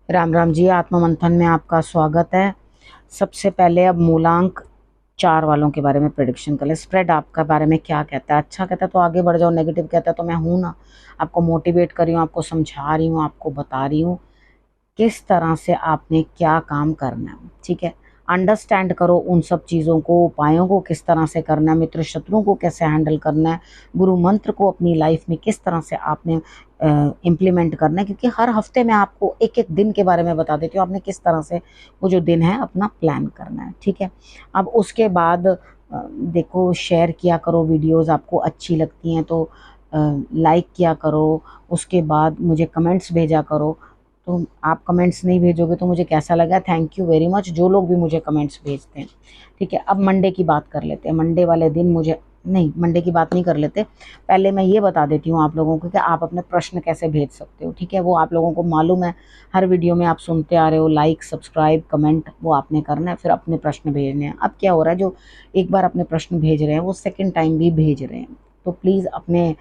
राम राम जी। आत्ममंथन में आपका स्वागत है। सबसे पहले अब मूलांक 4 वालों के बारे में प्रेडिक्शन कर ले। स्प्रेड आपका बारे में क्या कहता है? अच्छा कहता है तो आगे बढ़ जाओ, नेगेटिव कहता है तो मैं हूं ना, आपको मोटिवेट कर रही हूँ, आपको समझा रही हूँ, आपको बता रही हूँ किस तरह से आपने क्या काम करना है। ठीक है, अंडरस्टैंड करो उन सब चीज़ों को, उपायों को किस तरह से करना है, मित्र शत्रुओं को कैसे हैंडल करना है, गुरु मंत्र को अपनी लाइफ में किस तरह से आपने इम्प्लीमेंट करना है। क्योंकि हर हफ्ते मैं आपको एक एक दिन के बारे में बता देती हूँ, आपने किस तरह से वो जो दिन है अपना प्लान करना है। ठीक है, अब उसके बाद देखो, शेयर किया करो वीडियोस, आपको अच्छी लगती हैं तो लाइक किया करो। उसके बाद मुझे कमेंट्स भेजा करो। तो आप कमेंट्स नहीं भेजोगे तो मुझे कैसा लगा? थैंक यू वेरी मच जो लोग भी मुझे कमेंट्स भेजते हैं। ठीक है, अब मंडे की बात कर लेते हैं। मंडे वाले दिन मुझे नहीं, मंडे की बात नहीं कर लेते। पहले मैं ये बता देती हूँ आप लोगों को कि आप अपने प्रश्न कैसे भेज सकते हो। ठीक है, वो आप लोगों को मालूम है, हर वीडियो में आप सुनते आ रहे हो, लाइक सब्सक्राइब कमेंट वो आपने करना है, फिर अपने प्रश्न भेजने हैं। अब क्या हो रहा है, जो एक बार अपने प्रश्न भेज रहे हैं वो सेकेंड टाइम भी भेज रहे हैं। तो प्लीज़ अपने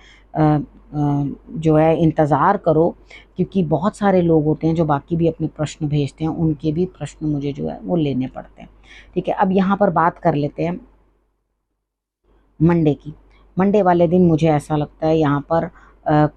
जो है इंतज़ार करो, क्योंकि बहुत सारे लोग होते हैं जो बाकी भी अपने प्रश्न भेजते हैं, उनके भी प्रश्न मुझे जो है वो लेने पड़ते हैं। ठीक है, अब यहाँ पर बात कर लेते हैं मंडे की। मंडे वाले दिन मुझे ऐसा लगता है यहाँ पर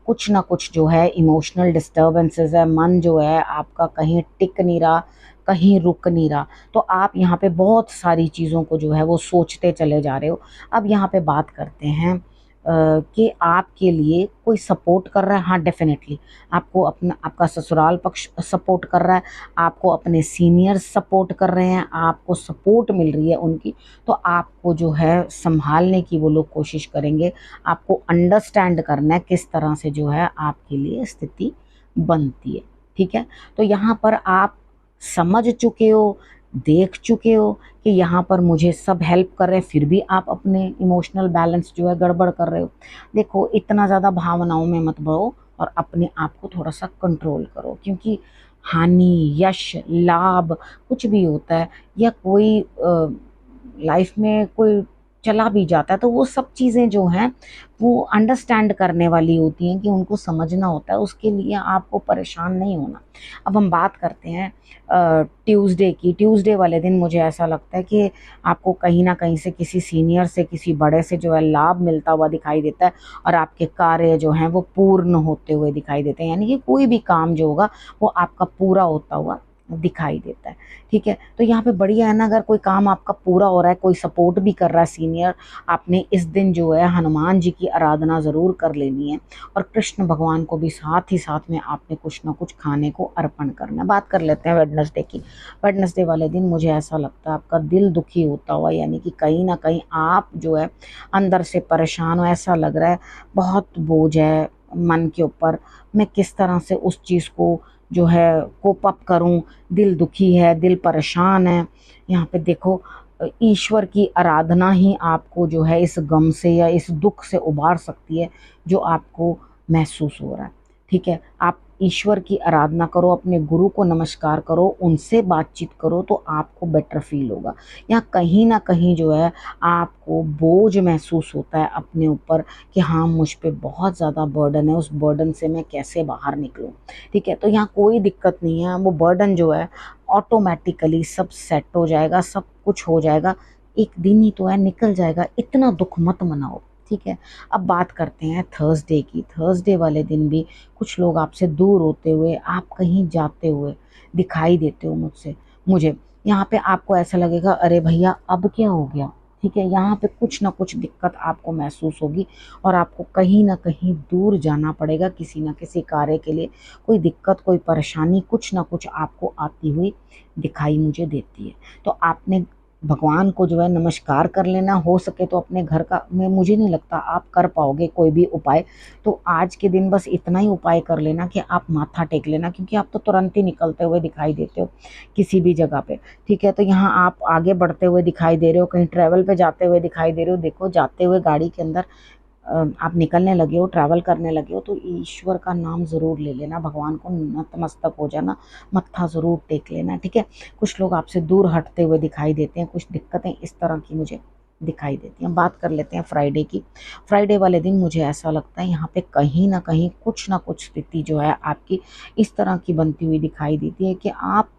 कुछ ना कुछ जो है इमोशनल डिस्टर्बेंसेस है। मन जो है आपका कहीं टिक नहीं रहा, कहीं रुक नहीं रहा। तो आप यहाँ पे बहुत सारी चीज़ों को जो है वो सोचते चले जा रहे हो। अब यहाँ पे बात करते हैं कि आपके लिए कोई सपोर्ट कर रहा है। हाँ, डेफिनेटली आपको अपना आपका ससुराल पक्ष सपोर्ट कर रहा है, आपको अपने सीनियर्स सपोर्ट कर रहे हैं, आपको सपोर्ट मिल रही है उनकी। तो आपको जो है संभालने की वो लोग कोशिश करेंगे। आपको अंडरस्टैंड करना है किस तरह से जो है आपके लिए स्थिति बनती है। ठीक है, तो यहाँ पर आप समझ चुके हो, देख चुके हो कि यहाँ पर मुझे सब हेल्प कर रहे हैं, फिर भी आप अपने इमोशनल बैलेंस जो है गड़बड़ कर रहे हो। देखो, इतना ज़्यादा भावनाओं में मत बढ़ो और अपने आप को थोड़ा सा कंट्रोल करो। क्योंकि हानि, यश, लाभ कुछ भी होता है, या कोई लाइफ में कोई चला भी जाता है, तो वो सब चीज़ें जो हैं वो अंडरस्टैंड करने वाली होती हैं, कि उनको समझना होता है। उसके लिए आपको परेशान नहीं होना। अब हम बात करते हैं ट्यूसडे की। ट्यूसडे वाले दिन मुझे ऐसा लगता है कि आपको कहीं ना कहीं से किसी सीनियर से, किसी बड़े से जो है लाभ मिलता हुआ दिखाई देता है, और आपके कार्य जो हैं वो पूर्ण होते हुए दिखाई देते हैं। यानी कि कोई भी काम जो होगा वो आपका पूरा होता हुआ दिखाई देता है। ठीक है, तो यहाँ पे बढ़िया है ना, अगर कोई काम आपका पूरा हो रहा है, कोई सपोर्ट भी कर रहा है सीनियर, आपने इस दिन जो है हनुमान जी की आराधना ज़रूर कर लेनी है, और कृष्ण भगवान को भी साथ ही साथ में आपने कुछ ना कुछ खाने को अर्पण करना है। बात कर लेते हैं वेडनेसडे की। वेडनेसडे वाले दिन मुझे ऐसा लगता है आपका दिल दुखी होता हुआ, यानी कि कहीं ना कहीं आप जो है अंदर से परेशान हो। ऐसा लग रहा है बहुत बोझ है मन के ऊपर, मैं किस तरह से उस चीज़ को जो है कोप अप करूं। दिल दुखी है, दिल परेशान है। यहाँ पे देखो, ईश्वर की आराधना ही आपको जो है इस गम से या इस दुख से उबार सकती है जो आपको महसूस हो रहा है। ठीक है, आप ईश्वर की आराधना करो, अपने गुरु को नमस्कार करो, उनसे बातचीत करो, तो आपको बेटर फील होगा। यहाँ कहीं ना कहीं जो है आपको बोझ महसूस होता है अपने ऊपर, कि हाँ मुझ पे बहुत ज़्यादा बर्डन है, उस बर्डन से मैं कैसे बाहर निकलूँ। ठीक है, तो यहाँ कोई दिक्कत नहीं है, वो बर्डन जो है ऑटोमेटिकली सब सेट हो जाएगा, सब कुछ हो जाएगा। एक दिन ही तो है, निकल जाएगा, इतना दुख मत मनाओ। ठीक है, अब बात करते हैं थर्सडे की। थर्सडे वाले दिन भी कुछ लोग आपसे दूर होते हुए, आप कहीं जाते हुए दिखाई देते हो मुझे। यहाँ पे आपको ऐसा लगेगा, अरे भैया अब क्या हो गया। ठीक है, यहाँ पे कुछ ना कुछ दिक्कत आपको महसूस होगी, और आपको कहीं ना कहीं दूर जाना पड़ेगा किसी ना किसी कार्य के लिए। कोई दिक्कत, कोई परेशानी कुछ ना कुछ आपको आती हुई दिखाई मुझे देती है। तो आपने भगवान को जो है नमस्कार कर लेना, हो सके तो अपने घर का, मैं मुझे नहीं लगता आप कर पाओगे कोई भी उपाय। तो आज के दिन बस इतना ही उपाय कर लेना कि आप माथा टेक लेना, क्योंकि आप तो तुरंत ही निकलते हुए दिखाई देते हो किसी भी जगह पे। ठीक है, तो यहाँ आप आगे बढ़ते हुए दिखाई दे रहे हो, कहीं ट्रैवल पे जाते हुए दिखाई दे रहे हो। देखो, जाते हुए गाड़ी के अंदर आप निकलने लगे हो, ट्रैवल करने लगे हो, तो ईश्वर का नाम ज़रूर ले लेना, भगवान को नतमस्तक हो जाना, मत्था ज़रूर टेक लेना। ठीक है, कुछ लोग आपसे दूर हटते हुए दिखाई देते हैं, कुछ दिक्कतें इस तरह की मुझे दिखाई देती हैं। बात कर लेते हैं फ्राइडे की। फ्राइडे वाले दिन मुझे ऐसा लगता है यहाँ पे कहीं ना कहीं कुछ ना कुछ स्थिति जो है आपकी इस तरह की बनती हुई दिखाई देती है कि आप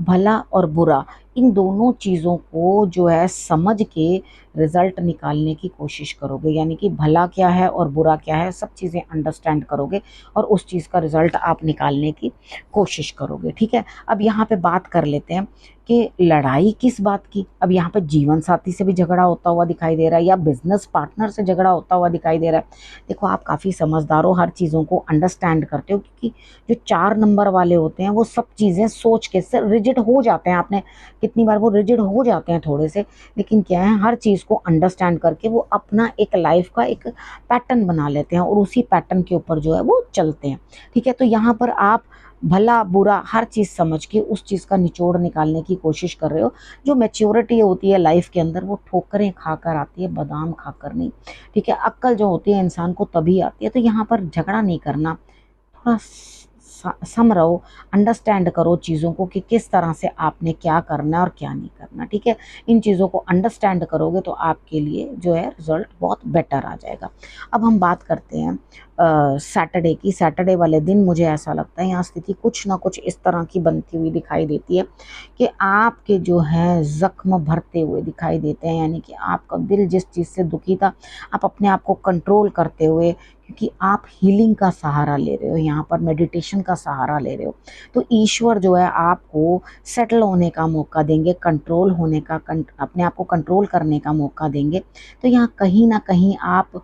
भला और बुरा इन दोनों चीज़ों को जो है समझ के रिजल्ट निकालने की कोशिश करोगे, यानी कि भला क्या है और बुरा क्या है सब चीज़ें अंडरस्टैंड करोगे और उस चीज़ का रिजल्ट आप निकालने की कोशिश करोगे। ठीक है, अब यहाँ पे बात कर लेते हैं कि लड़ाई किस बात की। अब यहाँ पे जीवन साथी से भी झगड़ा होता हुआ दिखाई दे रहा है या बिजनेस पार्टनर से झगड़ा होता हुआ दिखाई दे रहा है। देखो आप काफ़ी समझदार हो, हर चीज़ों को अंडरस्टैंड करते हो, क्योंकि जो 4 नंबर वाले होते हैं वो सब चीज़ें सोच के से रिजिड हो जाते हैं। आपने कितनी बार वो रिजिड हो जाते हैं थोड़े से, लेकिन क्या है हर चीज़ को अंडरस्टैंड करके वो अपना एक लाइफ का एक पैटर्न बना लेते हैं और उसी पैटर्न के ऊपर जो है वो चलते हैं। ठीक है, तो यहाँ पर आप भला बुरा हर चीज़ समझ के उस चीज़ का निचोड़ निकालने की कोशिश कर रहे हो। जो मैच्योरिटी होती है लाइफ के अंदर वो ठोकरें खाकर आती है, बादाम खाकर नहीं। ठीक है, अक्ल जो होती है इंसान को तभी आती है। तो यहाँ पर झगड़ा नहीं करना, थोड़ा सम रहो, अंडरस्टैंड करो चीज़ों को कि किस तरह से आपने क्या करना है और क्या नहीं करना। ठीक है, इन चीज़ों को अंडरस्टैंड करोगे तो आपके लिए जो है रिजल्ट बहुत बेटर आ जाएगा। अब हम बात करते हैं सैटरडे की। सैटरडे वाले दिन मुझे ऐसा लगता है यहाँ स्थिति कुछ ना कुछ इस तरह की बनती हुई दिखाई देती है कि आपके जो है ज़ख्म भरते हुए दिखाई देते हैं, यानी कि आपका दिल जिस चीज़ से दुखी था आप अपने आप को कंट्रोल करते हुए, क्योंकि आप हीलिंग का सहारा ले रहे हो, यहाँ पर मेडिटेशन का सहारा ले रहे हो, तो ईश्वर जो है आपको सेटल होने का मौका देंगे, कंट्रोल होने का अपने आप को कंट्रोल करने का मौका देंगे। तो यहाँ कहीं ना कहीं आप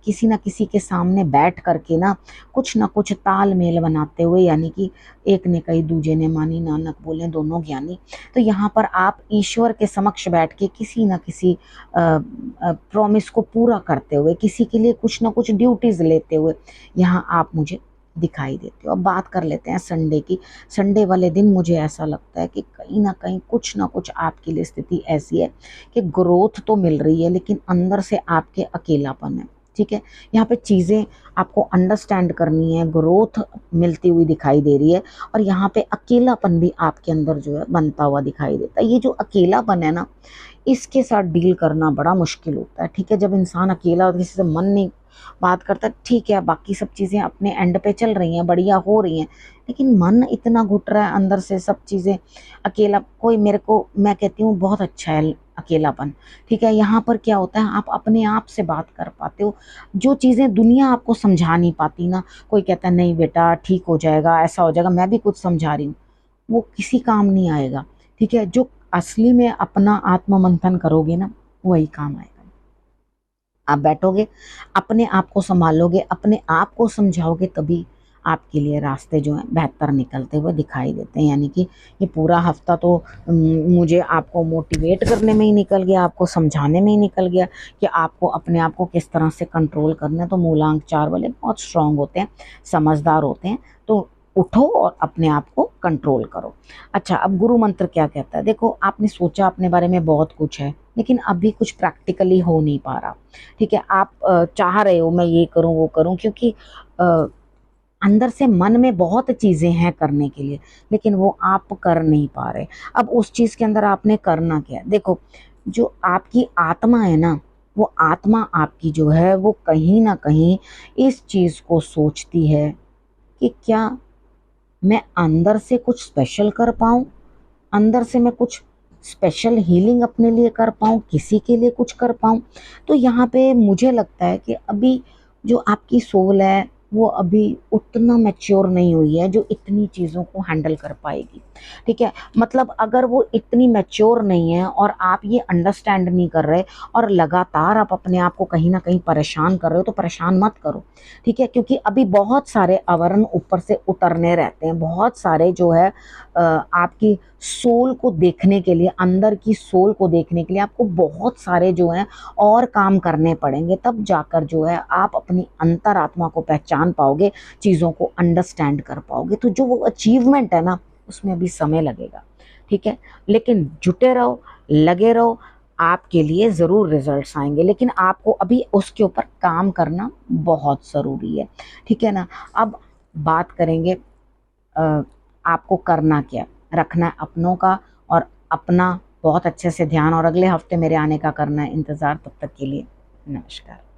किसी ना किसी के सामने बैठ करके ना कुछ तालमेल बनाते हुए, यानी कि एक ने कही दूजे ने मानी, नानक बोले दोनों ज्ञानी। तो यहाँ पर आप ईश्वर के समक्ष बैठ के किसी ना किसी प्रॉमिस को पूरा करते हुए, किसी के लिए कुछ ना कुछ ड्यूटीज लेते हुए यहाँ आप मुझे दिखाई देते हो। अब बात कर लेते हैं संडे की। संडे वाले दिन मुझे ऐसा लगता है कि कहीं ना कुछ आपके लिए स्थिति ऐसी है कि ग्रोथ तो मिल रही है लेकिन अंदर से आपके अकेलापन है। ठीक है, यहाँ पे चीज़ें आपको अंडरस्टैंड करनी है, ग्रोथ मिलती हुई दिखाई दे रही है और यहाँ पे अकेलापन भी आपके अंदर जो है बनता हुआ दिखाई देता है। ये जो अकेलापन है ना, इसके साथ डील करना बड़ा मुश्किल होता है। ठीक है, जब इंसान अकेला और किसी से मन नहीं बात करता, ठीक है बाकी सब चीज़ें अपने एंड पे चल रही हैं, बढ़िया हो रही हैं, लेकिन मन इतना घुट रहा है अंदर से, सब चीज़ें अकेला कोई मेरे को, मैं कहती हूँ बहुत अच्छा है अकेलापन। ठीक है, यहाँ पर क्या होता है आप अपने आप से बात कर पाते हो, जो चीज़ें दुनिया आपको समझा नहीं पाती ना। कोई कहता है नहीं बेटा ठीक हो जाएगा, ऐसा हो जाएगा, मैं भी कुछ समझा रही हूँ, वो किसी काम नहीं आएगा। ठीक है, जो असली में अपना आत्म मंथन करोगे ना वही काम आएगा। आप बैठोगे, अपने आप को संभालोगे, अपने आप को समझाओगे, तभी आपके लिए रास्ते जो हैं बेहतर निकलते हुए दिखाई देते हैं। यानी कि ये पूरा हफ्ता तो मुझे आपको मोटिवेट करने में ही निकल गया, आपको समझाने में ही निकल गया कि आपको अपने आप को किस तरह से कंट्रोल करना है। तो मूलांक 4 वाले बहुत स्ट्रांग होते हैं, समझदार होते हैं, तो उठो और अपने आप को कंट्रोल करो। अच्छा, अब गुरु मंत्र क्या कहता है? देखो आपने सोचा अपने बारे में बहुत कुछ है, लेकिन अभी कुछ प्रैक्टिकली हो नहीं पा रहा। ठीक है, आप चाह रहे हो मैं ये करूं वो करूं, क्योंकि अ, अंदर से मन में बहुत चीज़ें हैं करने के लिए, लेकिन वो आप कर नहीं पा रहे। अब उस चीज़ के अंदर आपने करना क्या है? देखो, जो आपकी आत्मा है ना, वो आत्मा आपकी जो है वो कहीं ना कहीं इस चीज़ को सोचती है कि क्या मैं अंदर से कुछ स्पेशल कर पाऊँ, अंदर से मैं कुछ स्पेशल हीलिंग अपने लिए कर पाऊँ, किसी के लिए कुछ कर पाऊँ। तो यहाँ पे मुझे लगता है कि अभी जो आपकी सोल है वो अभी उतना मैच्योर नहीं हुई है जो इतनी चीज़ों को हैंडल कर पाएगी। ठीक है, मतलब अगर वो इतनी मैच्योर नहीं है और आप ये अंडरस्टैंड नहीं कर रहे और लगातार आप अपने आप को कहीं ना कहीं परेशान कर रहे हो, तो परेशान मत करो। ठीक है, क्योंकि अभी बहुत सारे आवरण ऊपर से उतरने रहते हैं, बहुत सारे जो है आपकी सोल को देखने के लिए, अंदर की सोल को देखने के लिए आपको बहुत सारे जो हैं और काम करने पड़ेंगे, तब जाकर जो है आप अपनी अंतरात्मा को पहचान पाओगे, चीज़ों को अंडरस्टैंड कर पाओगे। तो जो वो अचीवमेंट है ना उसमें अभी समय लगेगा। ठीक है, लेकिन जुटे रहो, लगे रहो, आपके लिए ज़रूर रिजल्ट्स आएंगे, लेकिन आपको अभी उसके ऊपर काम करना बहुत ज़रूरी है। ठीक है ना। अब बात करेंगे आपको करना क्या, रखना है अपनों का और अपना बहुत अच्छे से ध्यान, और अगले हफ्ते मेरे आने का करना है इंतज़ार। तब तक के लिए नमस्कार।